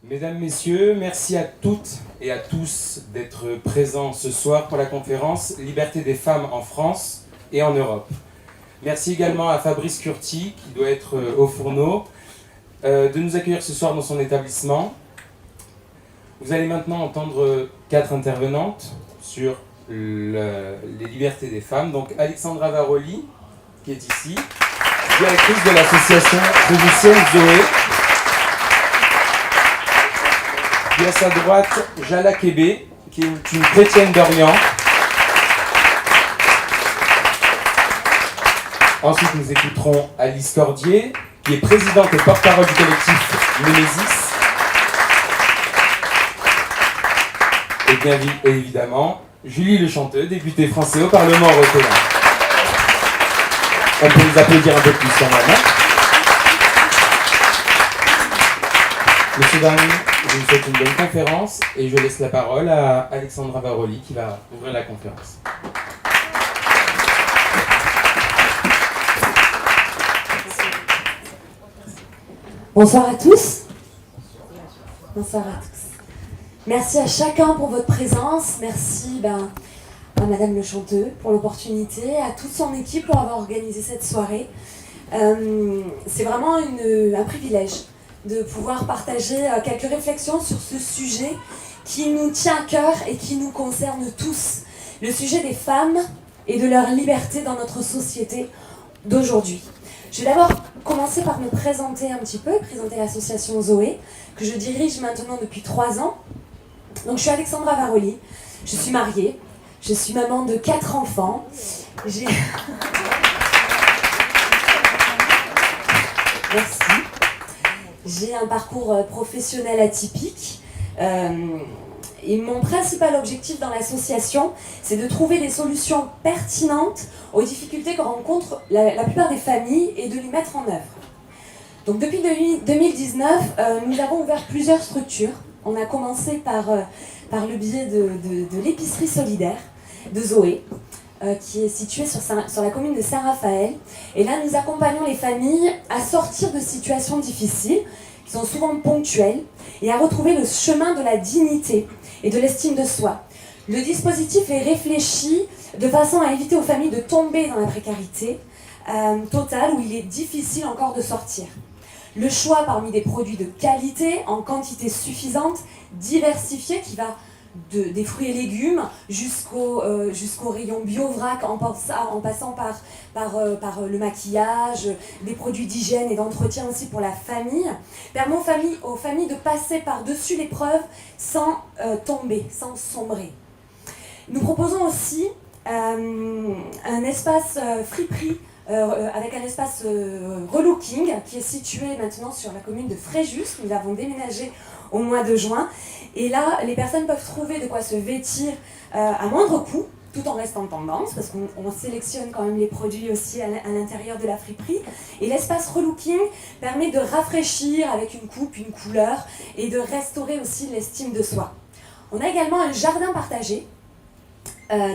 Mesdames, Messieurs, merci à toutes et à tous d'être présents ce soir pour la conférence Liberté des femmes en France et en Europe. Merci également à Fabrice Curti, qui doit être au fourneau, de nous accueillir ce soir dans son établissement. Vous allez maintenant entendre 4 intervenantes sur les libertés des femmes. Donc Alexandra Varoli, qui est ici, directrice de l'association musicienne Zoé. Puis à sa droite, Jala Kébé, qui est une chrétienne d'Orient. Ensuite, nous écouterons Alice Cordier, qui est présidente et porte-parole du collectif Némésis. Et bien évidemment, Julie Le Chanteux, députée français au Parlement européen. On peut les applaudir un peu plus quand même. Monsieur Darny, je vous souhaite une bonne conférence et je laisse la parole à Alexandra Varoli qui va ouvrir la conférence. Bonsoir à tous. Bonsoir à tous. Merci à chacun pour votre présence. Merci à Madame Le Chanteux pour l'opportunité, à toute son équipe pour avoir organisé cette soirée. C'est vraiment un privilège de pouvoir partager quelques réflexions sur ce sujet qui nous tient à cœur et qui nous concerne tous. Le sujet des femmes et de leur liberté dans notre société d'aujourd'hui. Je vais d'abord commencer par me présenter un petit peu, présenter l'association Zoé, que je dirige maintenant depuis 3 ans. Donc je suis Alexandra Varoli, je suis mariée, je suis maman de 4 enfants. Merci. J'ai un parcours professionnel atypique. Et mon principal objectif dans l'association, c'est de trouver des solutions pertinentes aux difficultés que rencontrent la plupart des familles et de les mettre en œuvre. Donc depuis 2019, nous avons ouvert plusieurs structures. On a commencé par le biais de l'épicerie solidaire de Zoé, qui est située sur la commune de Saint-Raphaël. Et là, nous accompagnons les familles à sortir de situations difficiles, qui sont souvent ponctuelles, et à retrouver le chemin de la dignité et de l'estime de soi. Le dispositif est réfléchi de façon à éviter aux familles de tomber dans la précarité totale où il est difficile encore de sortir. Le choix parmi des produits de qualité, en quantité suffisante, diversifié, qui va des fruits et légumes jusqu'au rayon bio-vrac, en passant par le maquillage, des produits d'hygiène et d'entretien aussi pour la famille, permet aux familles de passer par-dessus l'épreuve sans tomber, sans sombrer. Nous proposons aussi un espace friperie avec un espace relooking qui est situé maintenant sur la commune de Fréjus. Nous l'avons déménagé au mois de juin. Et là, les personnes peuvent trouver de quoi se vêtir à moindre coût, tout en restant tendance, parce qu'on sélectionne quand même les produits aussi à l'intérieur de la friperie. Et l'espace relooking permet de rafraîchir avec une coupe, une couleur, et de restaurer aussi l'estime de soi. On a également un jardin partagé.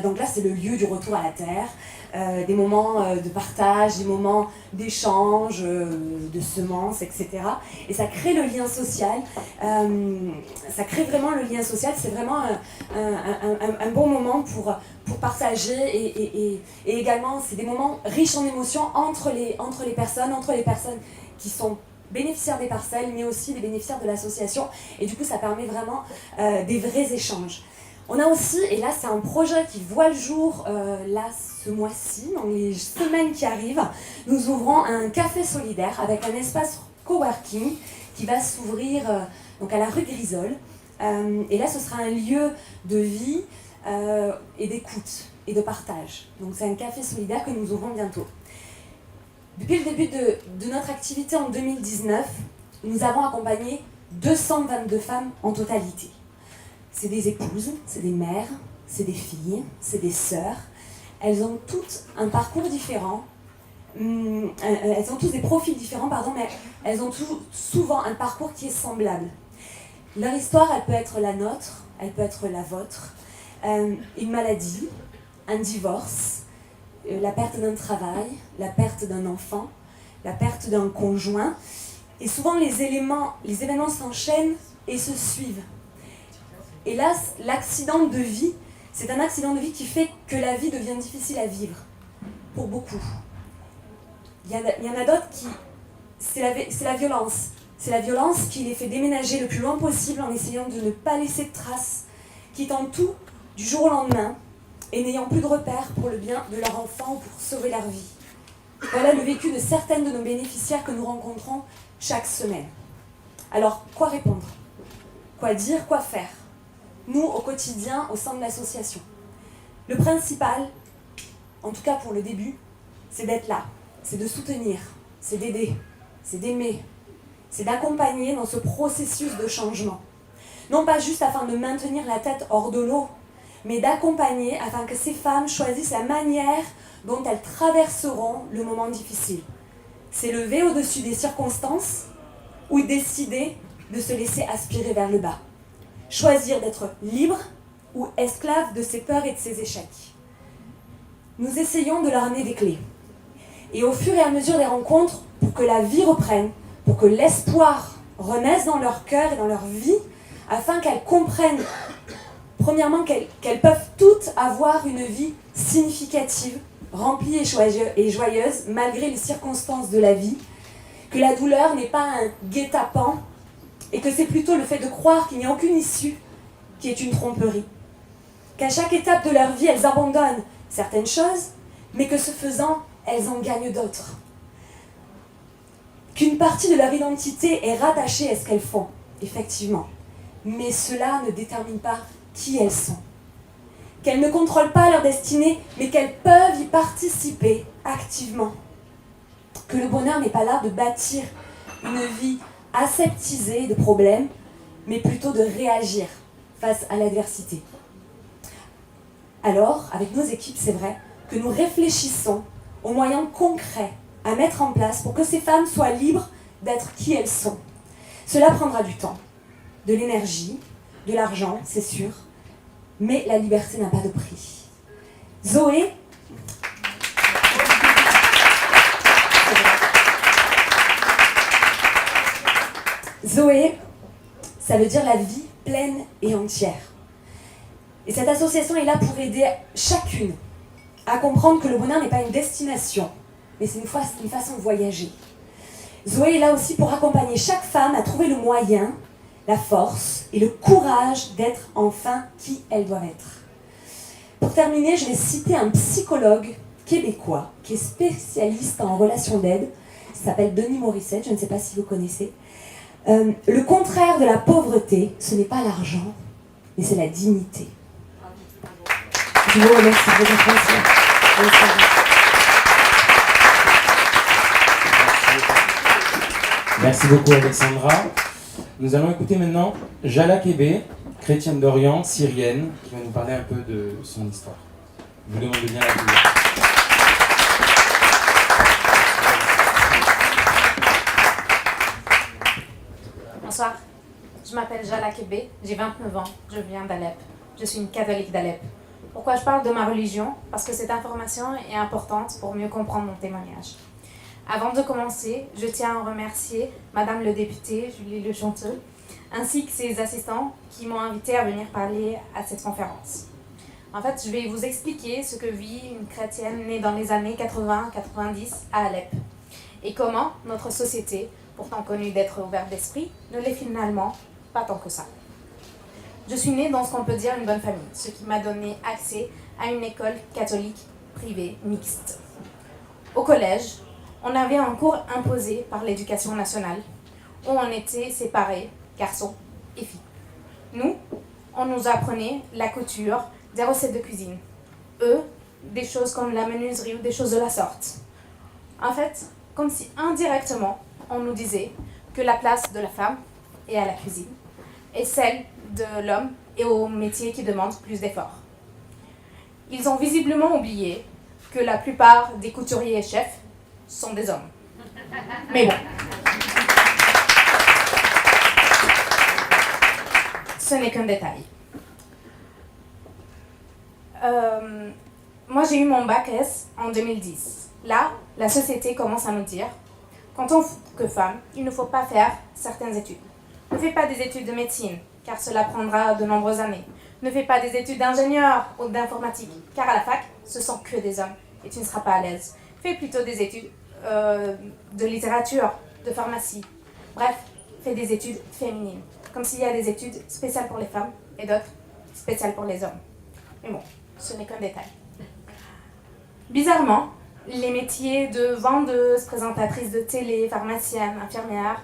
Donc là, c'est le lieu du retour à la terre. Des moments de partage, des moments d'échange, de semences, etc. Et ça crée le lien social. Ça crée vraiment le lien social. C'est vraiment un bon moment pour partager et également, c'est des moments riches en émotions entre les personnes qui sont bénéficiaires des parcelles, mais aussi des bénéficiaires de l'association. Et du coup, ça permet vraiment des vrais échanges. On a aussi, et là c'est un projet qui voit le jour ce mois-ci, dans les semaines qui arrivent, nous ouvrons un café solidaire avec un espace coworking qui va s'ouvrir donc à la rue Grisol. Et là ce sera un lieu de vie et d'écoute et de partage. Donc c'est un café solidaire que nous ouvrons bientôt. Depuis le début de notre activité en 2019, nous avons accompagné 222 femmes en totalité. C'est des épouses, c'est des mères, c'est des filles, c'est des sœurs. Elles ont toutes un parcours différent. Elles ont tous des profils différents, mais elles ont souvent un parcours qui est semblable. Leur histoire, elle peut être la nôtre, elle peut être la vôtre. Une maladie, un divorce, la perte d'un travail, la perte d'un enfant, la perte d'un conjoint. Et souvent, les événements s'enchaînent et se suivent. Et là, l'accident de vie, c'est un accident de vie qui fait que la vie devient difficile à vivre, pour beaucoup. Il y en a d'autres qui... C'est la violence. C'est la violence qui les fait déménager le plus loin possible en essayant de ne pas laisser de traces, quittant tout du jour au lendemain et n'ayant plus de repères pour le bien de leur enfant ou pour sauver leur vie. Voilà le vécu de certaines de nos bénéficiaires que nous rencontrons chaque semaine. Alors, quoi répondre? Quoi dire? Quoi faire? Nous, au quotidien, au sein de l'association. Le principal, en tout cas pour le début, c'est d'être là, c'est de soutenir, c'est d'aider, c'est d'aimer, c'est d'accompagner dans ce processus de changement. Non pas juste afin de maintenir la tête hors de l'eau, mais d'accompagner afin que ces femmes choisissent la manière dont elles traverseront le moment difficile. S'élever au-dessus des circonstances ou décider de se laisser aspirer vers le bas. Choisir d'être libre ou esclave de ses peurs et de ses échecs. Nous essayons de leur amener des clés. Et au fur et à mesure des rencontres, pour que la vie reprenne, pour que l'espoir renaisse dans leur cœur et dans leur vie, afin qu'elles comprennent, premièrement, qu'elles peuvent toutes avoir une vie significative, remplie et joyeuse, malgré les circonstances de la vie, que la douleur n'est pas un guet-apens, et que c'est plutôt le fait de croire qu'il n'y a aucune issue qui est une tromperie. Qu'à chaque étape de leur vie, elles abandonnent certaines choses, mais que ce faisant, elles en gagnent d'autres. Qu'une partie de leur identité est rattachée à ce qu'elles font, effectivement. Mais cela ne détermine pas qui elles sont. Qu'elles ne contrôlent pas leur destinée, mais qu'elles peuvent y participer activement. Que le bonheur n'est pas là de bâtir une vie aseptisée de problèmes, mais plutôt de réagir face à l'adversité. Alors, avec nos équipes, c'est vrai, que nous réfléchissons aux moyens concrets à mettre en place pour que ces femmes soient libres d'être qui elles sont. Cela prendra du temps, de l'énergie, de l'argent, c'est sûr, mais la liberté n'a pas de prix. Zoé, ça veut dire la vie pleine et entière. Et cette association est là pour aider chacune à comprendre que le bonheur n'est pas une destination, mais c'est une façon de voyager. Zoé est là aussi pour accompagner chaque femme à trouver le moyen, la force et le courage d'être enfin qui elles doivent être. Pour terminer, je vais citer un psychologue québécois qui est spécialiste en relations d'aide. Il s'appelle Denis Morissette, je ne sais pas si vous connaissez. Le contraire de la pauvreté, ce n'est pas l'argent, mais c'est la dignité. Je vous remercie de votre attention. Merci beaucoup Alexandra. Nous allons écouter maintenant Jala Kébé, chrétienne d'Orient, syrienne, qui va nous parler un peu de son histoire. Je vous demande de bien l'accueillir. Bonsoir, je m'appelle Jala Kébé, j'ai 29 ans, je viens d'Alep. Je suis une catholique d'Alep. Pourquoi je parle de ma religion? Parce que cette information est importante pour mieux comprendre mon témoignage. Avant de commencer, je tiens à remercier Madame le député, Julie Le Chanteux, ainsi que ses assistants qui m'ont invité à venir parler à cette conférence. En fait, je vais vous expliquer ce que vit une chrétienne née dans les années 80-90 à Alep et comment notre société, pourtant connue d'être ouverte d'esprit, ne l'est finalement pas tant que ça. Je suis née dans ce qu'on peut dire une bonne famille, ce qui m'a donné accès à une école catholique privée mixte. Au collège, on avait un cours imposé par l'éducation nationale où on était séparés, garçons et filles. Nous, on nous apprenait la couture, des recettes de cuisine. Eux, des choses comme la menuiserie ou des choses de la sorte. En fait, comme si indirectement, on nous disait que la place de la femme est à la cuisine et celle de l'homme est au métier qui demande plus d'efforts. Ils ont visiblement oublié que la plupart des couturiers et chefs sont des hommes. Mais bon. Ce n'est qu'un détail. Moi, j'ai eu mon bac S en 2010. Là, la société commence à nous dire qu'en tant que femme, il ne faut pas faire certaines études. Ne fais pas des études de médecine, car cela prendra de nombreuses années. Ne fais pas des études d'ingénieur ou d'informatique, car à la fac, ce sont que des hommes et tu ne seras pas à l'aise. Fais plutôt des études de littérature, de pharmacie. Bref, fais des études féminines, comme s'il y a des études spéciales pour les femmes et d'autres spéciales pour les hommes. Mais bon, ce n'est qu'un détail. Bizarrement, les métiers de vendeuse, présentatrice de télé, pharmacienne, infirmière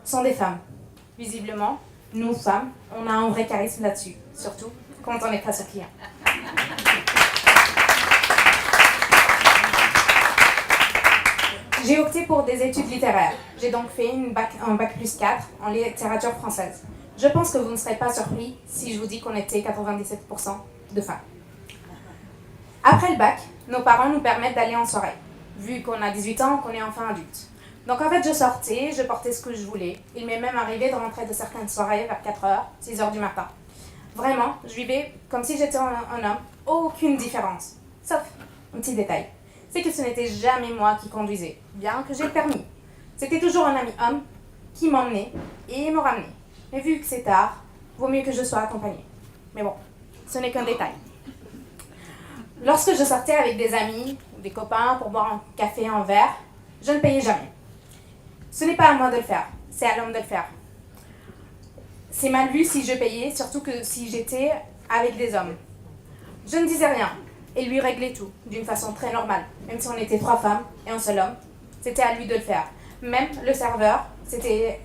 sont des femmes. Visiblement, nous, femmes, on a un vrai charisme là-dessus, surtout quand on est face aux clients. J'ai opté pour des études littéraires. J'ai donc fait un bac plus 4 en littérature française. Je pense que vous ne serez pas surpris si je vous dis qu'on était 97% de femmes. Après le bac, nos parents nous permettent d'aller en soirée, vu qu'on a 18 ans, qu'on est enfin adulte. Donc en fait, je sortais, je portais ce que je voulais. Il m'est même arrivé de rentrer de certaines soirées vers 4h, 6h du matin. Vraiment, je vivais comme si j'étais un homme, aucune différence. Sauf un petit détail, c'est que ce n'était jamais moi qui conduisais, bien que j'ai le permis. C'était toujours un ami homme qui m'emmenait et me ramenait. Mais vu que c'est tard, vaut mieux que je sois accompagnée. Mais bon, ce n'est qu'un détail. Lorsque je sortais avec des amis ou des copains pour boire un café en verre, je ne payais jamais. Ce n'est pas à moi de le faire, c'est à l'homme de le faire. C'est mal vu si je payais, surtout que si j'étais avec des hommes. Je ne disais rien et lui réglait tout, d'une façon très normale. Même si on était 3 femmes et un seul homme, c'était à lui de le faire. Même le serveur,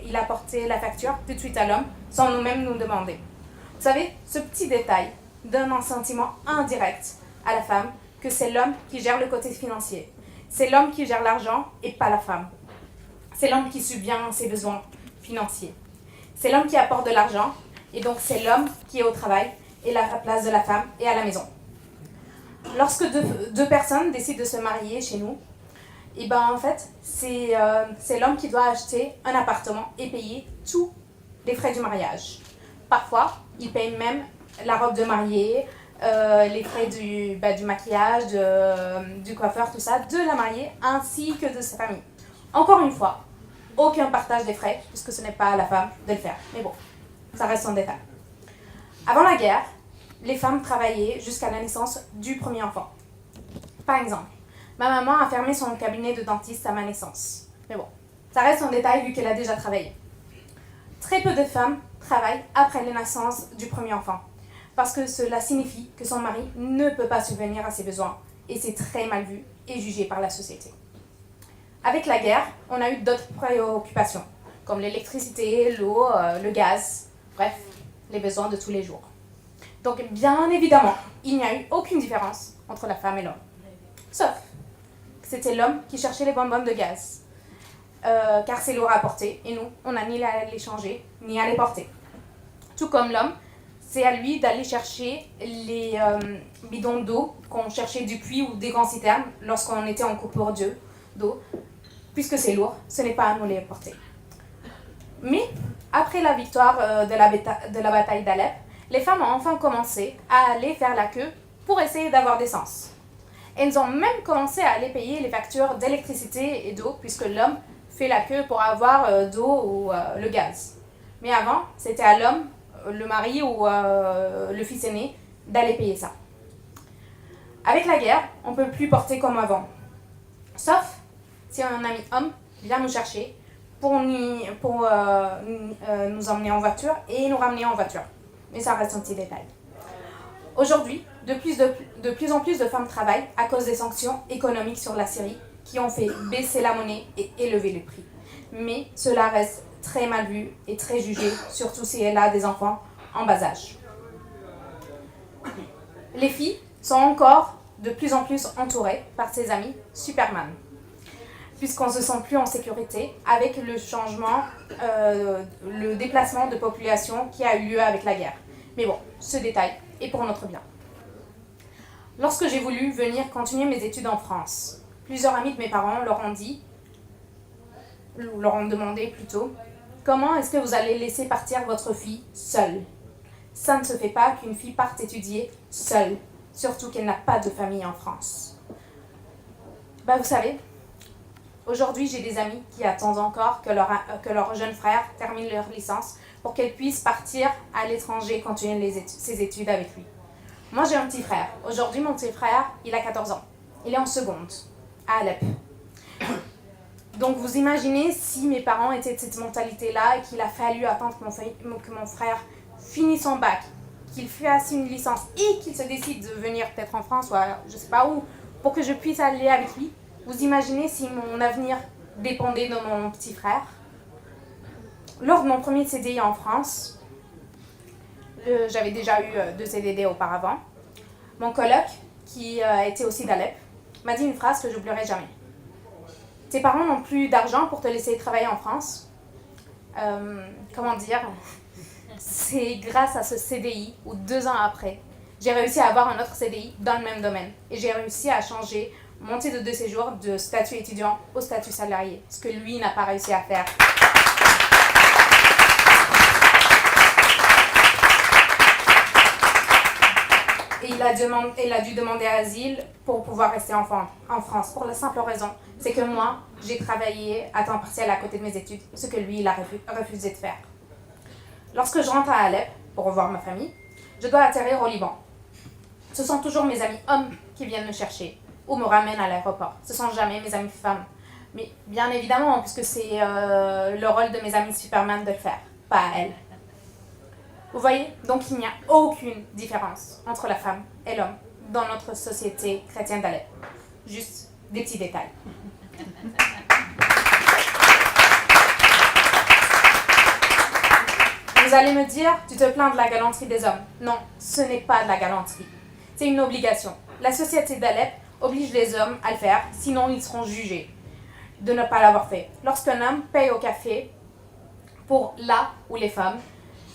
il apportait la facture tout de suite à l'homme, sans nous-mêmes nous demander. Vous savez, ce petit détail donne un sentiment indirect à la femme que c'est l'homme qui gère le côté financier. C'est l'homme qui gère l'argent et pas la femme. C'est l'homme qui subvient à ses besoins financiers. C'est l'homme qui apporte de l'argent et donc c'est l'homme qui est au travail et à la place de la femme et à la maison. Lorsque deux personnes décident de se marier chez nous, et ben en fait, c'est l'homme qui doit acheter un appartement et payer tous les frais du mariage. Parfois, il paye même la robe de mariée, les frais du maquillage, du coiffeur, tout ça, de la mariée ainsi que de sa famille. Encore une fois, aucun partage des frais, puisque ce n'est pas à la femme de le faire. Mais bon, ça reste un détail. Avant la guerre, les femmes travaillaient jusqu'à la naissance du premier enfant. Par exemple, ma maman a fermé son cabinet de dentiste à ma naissance. Mais bon, ça reste un détail vu qu'elle a déjà travaillé. Très peu de femmes travaillent après la naissance du premier enfant, parce que cela signifie que son mari ne peut pas subvenir à ses besoins, et c'est très mal vu et jugé par la société. Avec la guerre, on a eu d'autres préoccupations, comme l'électricité, l'eau, le gaz, bref, les besoins de tous les jours. Donc bien évidemment, il n'y a eu aucune différence entre la femme et l'homme. Sauf que c'était l'homme qui cherchait les bonbonnes de gaz, car c'est lourd à porter, et nous, on n'a ni à les changer, ni à les porter. Tout comme l'homme, c'est à lui d'aller chercher les bidons d'eau qu'on cherchait du puits ou des grands citernes lorsqu'on était en coupure d'eau. Puisque c'est lourd, ce n'est pas à nous les porter. Mais, après la victoire de la bataille d'Alep, les femmes ont enfin commencé à aller faire la queue pour essayer d'avoir d'essence. Elles ont même commencé à aller payer les factures d'électricité et d'eau, puisque l'homme fait la queue pour avoir d'eau ou le gaz. Mais avant, c'était à l'homme, le mari ou le fils aîné, d'aller payer ça. Avec la guerre, on ne peut plus porter comme avant. Sauf si un ami homme vient nous chercher pour nous emmener en voiture et nous ramener en voiture. Mais ça reste un petit détail. Aujourd'hui, de plus en plus de femmes travaillent à cause des sanctions économiques sur la Syrie qui ont fait baisser la monnaie et élever les prix. Mais cela reste très mal vu et très jugé, surtout si elle a des enfants en bas âge. Les filles sont encore de plus en plus entourées par ses amis Superman, puisqu'on ne se sent plus en sécurité avec le changement, le déplacement de population qui a eu lieu avec la guerre. Mais bon, ce détail est pour notre bien. Lorsque j'ai voulu venir continuer mes études en France, plusieurs amis de mes parents leur ont demandé plutôt, comment est-ce que vous allez laisser partir votre fille seule? Ça ne se fait pas qu'une fille parte étudier seule, surtout qu'elle n'a pas de famille en France. Vous savez, Aujourd'hui, j'ai des amis qui attendent encore que leur jeune frère termine leur licence pour qu'elle puisse partir à l'étranger et continuer ses études avec lui. Moi, j'ai un petit frère. Aujourd'hui, mon petit frère, il a 14 ans. Il est en seconde, à Alep. Donc, vous imaginez si mes parents étaient de cette mentalité-là et qu'il a fallu attendre que mon frère finisse son bac, qu'il fasse une licence et qu'il se décide de venir peut-être en France ou je ne sais pas où, pour que je puisse aller avec lui. Vous imaginez si mon avenir dépendait de mon petit frère. Lors de mon premier CDI en France, j'avais déjà eu 2 CDD auparavant, mon coloc, qui était aussi d'Alep, m'a dit une phrase que je n'oublierai jamais. Tes parents n'ont plus d'argent pour te laisser travailler en France. Comment dire, c'est grâce à ce CDI où 2 ans après, j'ai réussi à avoir un autre CDI dans le même domaine. Et j'ai réussi à changer mon titre de séjour de statut étudiant au statut salarié, ce que lui n'a pas réussi à faire. Et il a dû demander asile pour pouvoir rester en France, pour la simple raison, c'est que moi, j'ai travaillé à temps partiel à côté de mes études, ce que lui, il a refusé de faire. Lorsque je rentre à Alep pour revoir ma famille, je dois atterrir au Liban. Ce sont toujours mes amis hommes qui viennent me chercher ou me ramènent à l'aéroport. Ce ne sont jamais mes amis femmes. Mais bien évidemment, puisque c'est le rôle de mes amis Superman de le faire, pas à elles. Vous voyez, donc il n'y a aucune différence entre la femme et l'homme dans notre société chrétienne d'Alep. Juste des petits détails. Vous allez me dire, tu te plains de la galanterie des hommes. Non, ce n'est pas de la galanterie. C'est une obligation. La société d'Alep oblige les hommes à le faire, sinon ils seront jugés de ne pas l'avoir fait. Lorsqu'un homme paye au café pour la ou les femmes,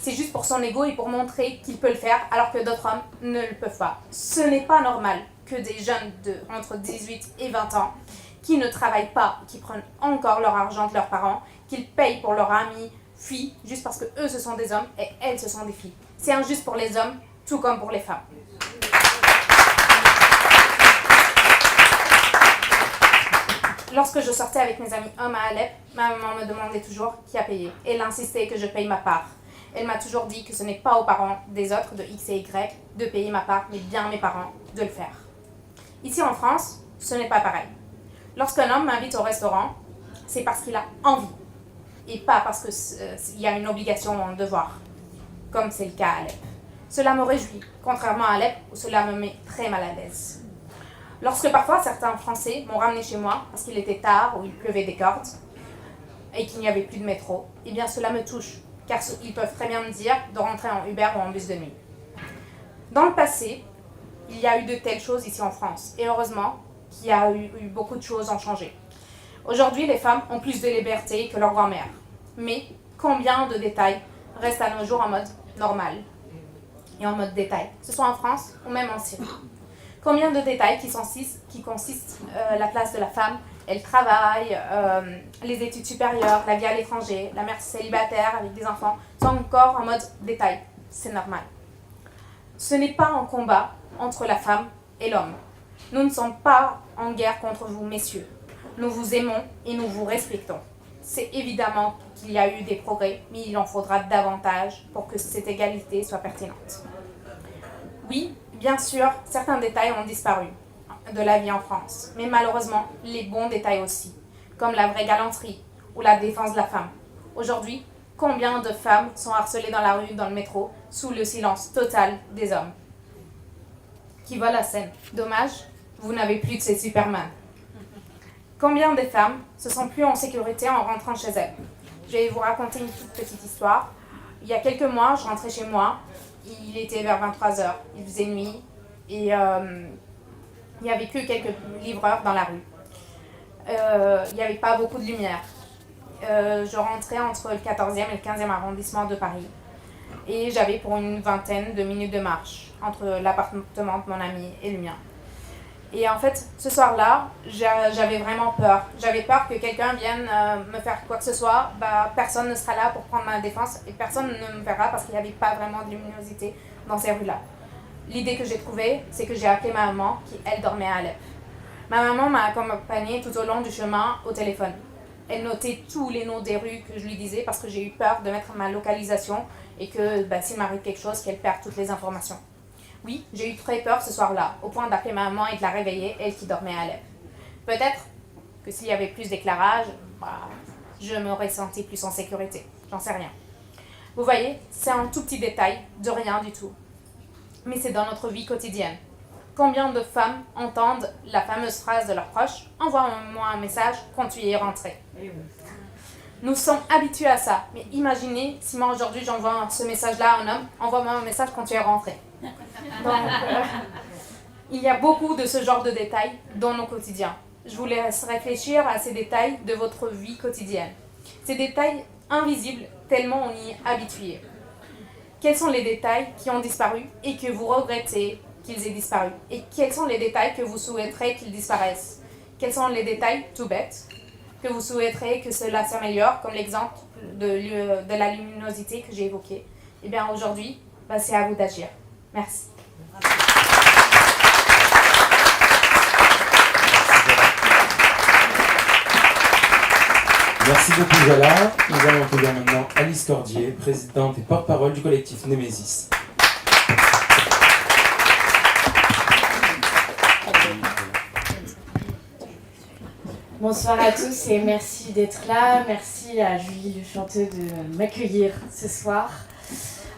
c'est juste pour son ego et pour montrer qu'il peut le faire alors que d'autres hommes ne le peuvent pas. Ce n'est pas normal que des jeunes entre 18 et 20 ans qui ne travaillent pas, qui prennent encore leur argent de leurs parents, qu'ils payent pour leurs amis, filles, juste parce que eux ce sont des hommes et elles ce sont des filles. C'est injuste pour les hommes, tout comme pour les femmes. Lorsque je sortais avec mes amis hommes à Alep, ma maman me demandait toujours qui a payé. Elle insistait que je paye ma part. Elle m'a toujours dit que ce n'est pas aux parents des autres, de X et Y, de payer ma part, mais bien mes parents de le faire. Ici en France, ce n'est pas pareil. Lorsqu'un homme m'invite au restaurant, c'est parce qu'il a envie, et pas parce qu'il y a une obligation ou un devoir, comme c'est le cas à Alep. Cela me réjouit, contrairement à Alep, où cela me met très mal à l'aise. Lorsque parfois certains Français m'ont ramené chez moi parce qu'il était tard ou il pleuvait des cordes et qu'il n'y avait plus de métro, eh bien cela me touche, car ils peuvent très bien me dire de rentrer en Uber ou en bus de nuit. Dans le passé, il y a eu de telles choses ici en France, et heureusement qu'il y a eu beaucoup de choses ont changé. Aujourd'hui, les femmes ont plus de liberté que leur grand-mère. Mais combien de détails restent à nos jours en mode normal et en mode détail, que ce soit en France ou même en Syrie? Combien de détails qui consistent la place de la femme, et le travail, les études supérieures, la vie à l'étranger, la mère célibataire avec des enfants, sont encore en mode détail. C'est normal. Ce n'est pas un combat entre la femme et l'homme. Nous ne sommes pas en guerre contre vous, messieurs. Nous vous aimons et nous vous respectons. C'est évidemment qu'il y a eu des progrès, mais il en faudra davantage pour que cette égalité soit pertinente. Oui, bien sûr, certains détails ont disparu de la vie en France, mais malheureusement, les bons détails aussi, comme la vraie galanterie ou la défense de la femme. Aujourd'hui, combien de femmes sont harcelées dans la rue, dans le métro, sous le silence total des hommes qui volent la scène? Dommage, vous n'avez plus de ces Superman. Combien de femmes se sentent plus en sécurité en rentrant chez elles? Je vais vous raconter une toute petite histoire. Il y a quelques mois, je rentrais chez moi. Il était vers 23h, il faisait nuit et il n'y avait que quelques livreurs dans la rue. Il n'y avait pas beaucoup de lumière. Je rentrais entre le 14e et le 15e arrondissement de Paris et j'avais pour une vingtaine de minutes de marche entre l'appartement de mon ami et le mien. Et en fait, ce soir-là, j'avais vraiment peur. J'avais peur que quelqu'un vienne me faire quoi que ce soit. Personne ne sera là pour prendre ma défense et personne ne me verra parce qu'il n'y avait pas vraiment de luminosité dans ces rues-là. L'idée que j'ai trouvée, c'est que j'ai appelé ma maman qui, elle, dormait à Alep. Ma maman m'a accompagnée tout au long du chemin au téléphone. Elle notait tous les noms des rues que je lui disais parce que j'ai eu peur de mettre ma localisation et que s'il m'arrive quelque chose, qu'elle perde toutes les informations. Oui, j'ai eu très peur ce soir-là, au point d'appeler ma maman et de la réveiller, elle qui dormait à Alep. Peut-être que s'il y avait plus d'éclairage, je m'aurais senti plus en sécurité. J'en sais rien. Vous voyez, c'est un tout petit détail, de rien du tout. Mais c'est dans notre vie quotidienne. Combien de femmes entendent la fameuse phrase de leurs proches « Envoie-moi un message quand tu y es rentré ». Nous sommes habitués à ça. Mais imaginez si moi aujourd'hui j'envoie ce message-là à un homme « Envoie-moi un message quand tu es rentré ». Donc, il y a beaucoup de ce genre de détails dans nos quotidiens. Je vous laisse réfléchir à ces détails de votre vie quotidienne. Ces détails invisibles tellement on y est habitué. Quels sont les détails qui ont disparu et que vous regrettez qu'ils aient disparu? Et quels sont les détails que vous souhaiterez qu'ils disparaissent? Quels sont les détails tout bêtes que vous souhaiterez que cela s'améliore, comme l'exemple de la luminosité que j'ai évoqué? Eh bien aujourd'hui, c'est à vous d'agir. Merci. Merci beaucoup Jala. Nous allons accueillir maintenant Alice Cordier, présidente et porte-parole du collectif Némésis. Bonsoir à tous et merci d'être là. Merci à Julie Le Chanteux de m'accueillir ce soir.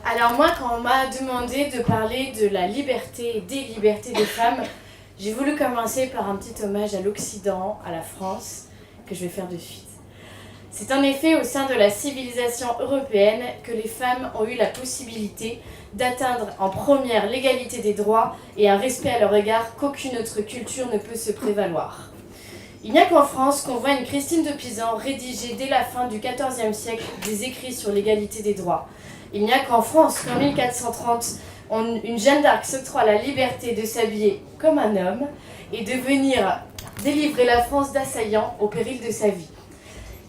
Alors moi, quand on m'a demandé de parler de la liberté et des libertés des femmes, j'ai voulu commencer par un petit hommage à l'Occident, à la France, que je vais faire de suite. C'est en effet au sein de la civilisation européenne que les femmes ont eu la possibilité d'atteindre en première l'égalité des droits et un respect à leur égard qu'aucune autre culture ne peut se prévaloir. Il n'y a qu'en France qu'on voit une Christine de Pisan rédiger dès la fin du XIVe siècle des écrits sur l'égalité des droits. Il n'y a qu'en France qu'en 1430, une Jeanne d'Arc s'octroie la liberté de s'habiller comme un homme et de venir délivrer la France d'assaillants au péril de sa vie.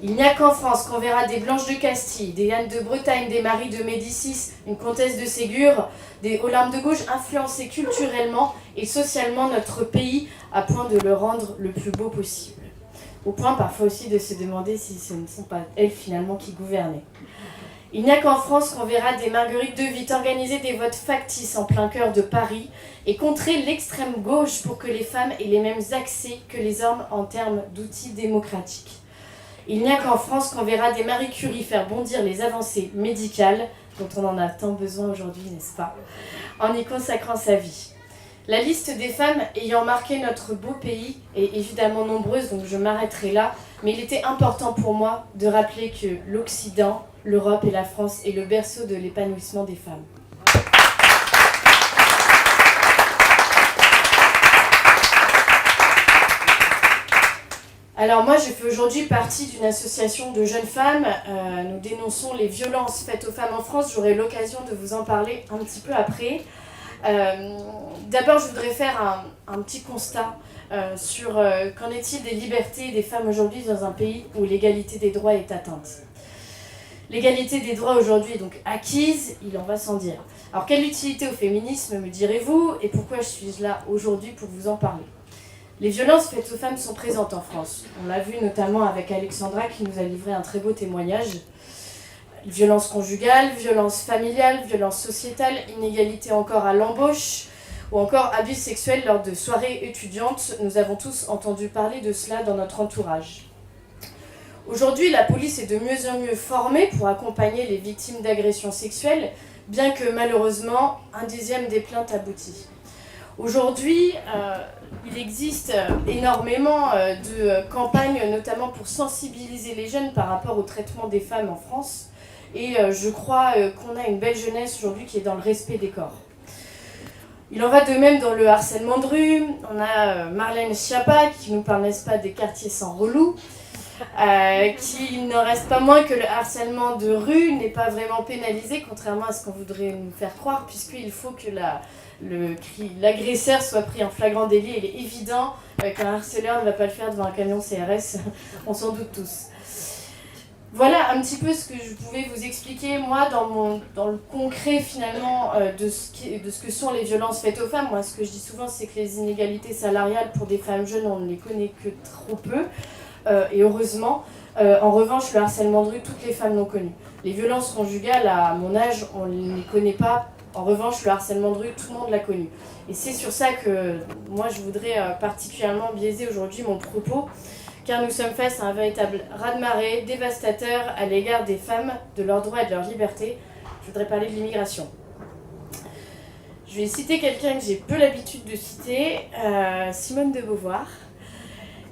Il n'y a qu'en France qu'on verra des Blanches de Castille, des Anne de Bretagne, des Marie de Médicis, une comtesse de Ségur, des Olympe de Gauche influencer culturellement et socialement notre pays à point de le rendre le plus beau possible. Au point parfois aussi de se demander si ce ne sont pas elles finalement qui gouvernaient. Il n'y a qu'en France qu'on verra des Marguerite de Witt organiser des votes factices en plein cœur de Paris et contrer l'extrême gauche pour que les femmes aient les mêmes accès que les hommes en termes d'outils démocratiques. Il n'y a qu'en France qu'on verra des Marie Curie faire bondir les avancées médicales, dont on en a tant besoin aujourd'hui, n'est-ce pas, en y consacrant sa vie. La liste des femmes ayant marqué notre beau pays est évidemment nombreuse, donc je m'arrêterai là, mais il était important pour moi de rappeler que l'Occident, l'Europe et la France est le berceau de l'épanouissement des femmes. Alors moi, je fais aujourd'hui partie d'une association de jeunes femmes. Nous dénonçons les violences faites aux femmes en France. J'aurai l'occasion de vous en parler un petit peu après. D'abord, je voudrais faire un petit constat sur qu'en est-il des libertés des femmes aujourd'hui dans un pays où l'égalité des droits est atteinte. L'égalité des droits aujourd'hui est donc acquise, il en va sans dire. Alors quelle utilité au féminisme, me direz-vous, et pourquoi je suis là aujourd'hui pour vous en parler? Les violences faites aux femmes sont présentes en France. On l'a vu notamment avec Alexandra qui nous a livré un très beau témoignage. Violences conjugales, violences familiales, violences sociétales, inégalité encore à l'embauche ou encore abus sexuels lors de soirées étudiantes. Nous avons tous entendu parler de cela dans notre entourage. Aujourd'hui, la police est de mieux en mieux formée pour accompagner les victimes d'agressions sexuelles, bien que malheureusement, 1/10 des plaintes aboutit. Aujourd'hui, il existe énormément de campagnes, notamment pour sensibiliser les jeunes par rapport au traitement des femmes en France. Et je crois qu'on a une belle jeunesse aujourd'hui qui est dans le respect des corps. Il en va de même dans le harcèlement de rue. On a Marlène Schiappa qui nous parle, n'est-ce pas, des quartiers sans relou. Qui n'en reste pas moins que le harcèlement de rue n'est pas vraiment pénalisé, contrairement à ce qu'on voudrait nous faire croire, puisqu'il faut que l'agresseur soit pris en flagrant délit. Il est évident qu'un harceleur ne va pas le faire devant un camion CRS, on s'en doute tous. Voilà, un petit peu ce que je pouvais vous expliquer, moi, dans le concret, finalement, de ce que sont les violences faites aux femmes. Moi, ce que je dis souvent, c'est que les inégalités salariales pour des femmes jeunes, on ne les connaît que trop peu, et heureusement. En revanche, le harcèlement de rue, toutes les femmes l'ont connu. Les violences conjugales, à mon âge, on ne les connaît pas. En revanche, le harcèlement de rue, tout le monde l'a connu. Et c'est sur ça que moi, je voudrais particulièrement biaiser aujourd'hui mon propos, car nous sommes face à un véritable raz-de-marée dévastateur à l'égard des femmes, de leurs droits et de leur liberté. Je voudrais parler de l'immigration. Je vais citer quelqu'un que j'ai peu l'habitude de citer, Simone de Beauvoir.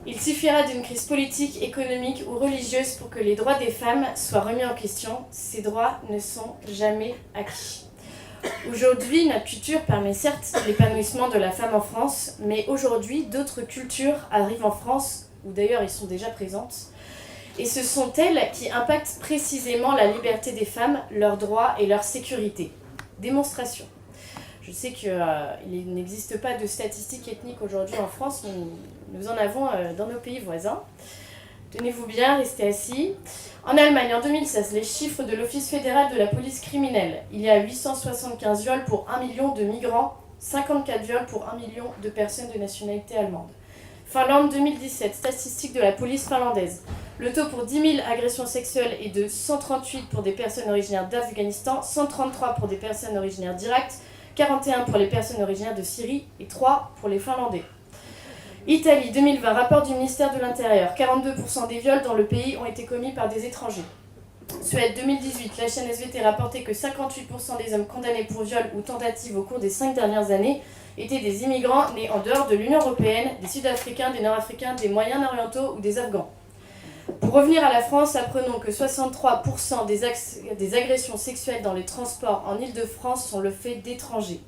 Il suffira d'une crise politique, économique ou religieuse pour que les droits des femmes soient remis en question. Ces droits ne sont jamais acquis. Aujourd'hui, notre culture permet certes l'épanouissement de la femme en France, mais aujourd'hui, d'autres cultures arrivent en France, ou d'ailleurs ils sont déjà présentes, et ce sont elles qui impactent précisément la liberté des femmes, leurs droits et leur sécurité. Démonstration. Je sais qu'il n'existe pas de statistiques ethniques aujourd'hui en France, mais nous en avons dans nos pays voisins. Tenez-vous bien, restez assis. En Allemagne, en 2016, les chiffres de l'Office fédéral de la police criminelle. Il y a 875 viols pour 1 million de migrants, 54 viols pour 1 million de personnes de nationalité allemande. Finlande 2017, statistiques de la police finlandaise. Le taux pour 10 000 agressions sexuelles est de 138 pour des personnes originaires d'Afghanistan, 133 pour des personnes originaires d'Irak, 41 pour les personnes originaires de Syrie et 3 pour les Finlandais. Italie 2020, rapport du ministère de l'Intérieur, 42% des viols dans le pays ont été commis par des étrangers. Suède 2018, la chaîne SVT rapportait que 58% des hommes condamnés pour viol ou tentative au cours des 5 dernières années étaient des immigrants nés en dehors de l'Union européenne, des Sud-Africains, des Nord-Africains, des Moyen-Orientaux ou des Afghans. Pour revenir à la France, apprenons que 63% des agressions sexuelles dans les transports en Île-de-France sont le fait d'étrangers.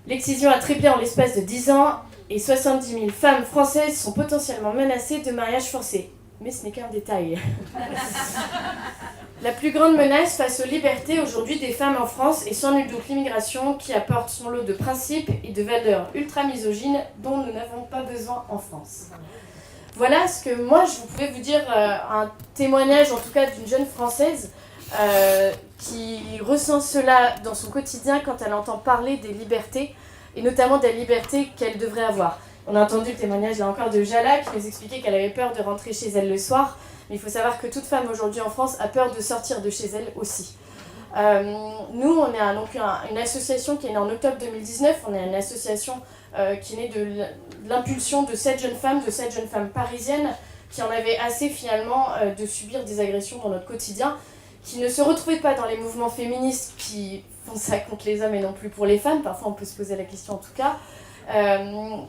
L'excision a triplé en l'espace de 10 ans et 70 000 femmes françaises sont potentiellement menacées de mariage forcé. Mais ce n'est qu'un détail. La plus grande menace face aux libertés aujourd'hui des femmes en France est sans nul doute l'immigration qui apporte son lot de principes et de valeurs ultra-misogynes dont nous n'avons pas besoin en France. Voilà ce que moi je pouvais vous dire, un témoignage en tout cas d'une jeune Française qui ressent cela dans son quotidien quand elle entend parler des libertés et notamment des libertés qu'elle devrait avoir. On a entendu le témoignage là encore de Jala qui nous expliquait qu'elle avait peur de rentrer chez elle le soir, mais il faut savoir que toute femme aujourd'hui en France a peur de sortir de chez elle aussi. Nous, on est une association qui est née en octobre 2019, on est une association qui est née de l'impulsion de 7 jeunes femmes parisiennes qui en avaient assez finalement de subir des agressions dans notre quotidien, qui ne se retrouvaient pas dans les mouvements féministes qui font ça contre les hommes et non plus pour les femmes, parfois on peut se poser la question en tout cas,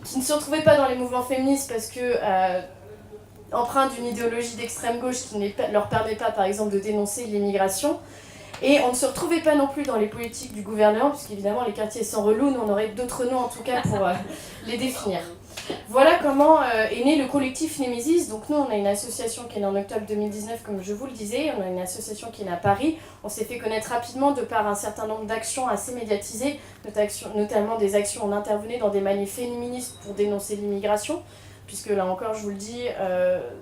qui ne se retrouvaient pas dans les mouvements féministes parce que empreints d'une idéologie d'extrême gauche qui ne leur permet pas par exemple de dénoncer l'immigration. Et on ne se retrouvait pas non plus dans les politiques du gouvernement, puisqu'évidemment les quartiers sont relous, nous on aurait d'autres noms en tout cas pour les définir. Voilà comment est né le collectif Némésis. Donc nous on a une association qui est née en octobre 2019 comme je vous le disais, on a une association qui est née à Paris. On s'est fait connaître rapidement de par un certain nombre d'actions assez médiatisées, notamment des actions, on intervenait dans des manifs féministes pour dénoncer l'immigration, puisque là encore je vous le dis,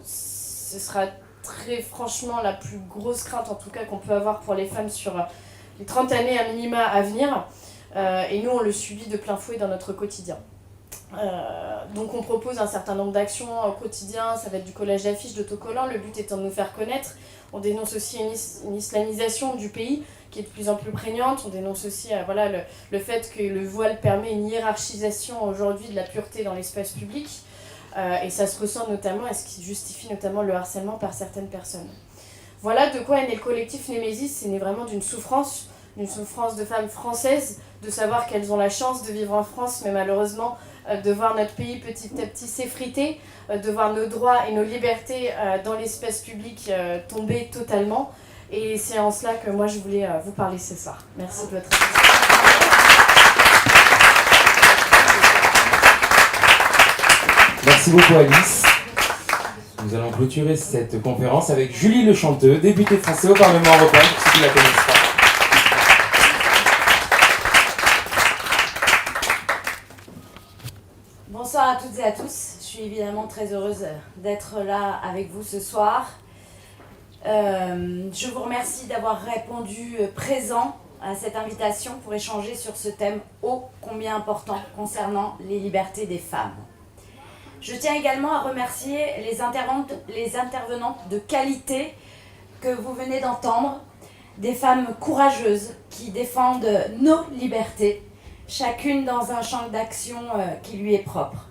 ce sera très franchement la plus grosse crainte en tout cas qu'on peut avoir pour les femmes sur les 30 années à minima à venir, et nous on le subit de plein fouet dans notre quotidien. Donc on propose un certain nombre d'actions au quotidien, ça va être du collage d'affiches, d'autocollants, le but étant de nous faire connaître. On dénonce aussi une islamisation du pays qui est de plus en plus prégnante, on dénonce aussi le fait que le voile permet une hiérarchisation aujourd'hui de la pureté dans l'espace public. Et ça se ressent notamment, et ce qui justifie notamment le harcèlement par certaines personnes. Voilà de quoi est né le collectif Némésis, c'est né vraiment d'une souffrance de femmes françaises, de savoir qu'elles ont la chance de vivre en France, mais malheureusement de voir notre pays petit à petit s'effriter, de voir nos droits et nos libertés dans l'espace public tomber totalement. Et c'est en cela que moi je voulais vous parler ce soir. Merci de votre attention. Merci beaucoup Alice. Nous allons clôturer cette conférence avec Julie Le Chanteux, députée français au Parlement européen, pour ceux qui ne la connaissent pas. Bonsoir à toutes et à tous. Je suis évidemment très heureuse d'être là avec vous ce soir. Je vous remercie d'avoir répondu présent à cette invitation pour échanger sur ce thème ô combien important concernant les libertés des femmes. Je tiens également à remercier les intervenantes de qualité que vous venez d'entendre, des femmes courageuses qui défendent nos libertés, chacune dans un champ d'action qui lui est propre.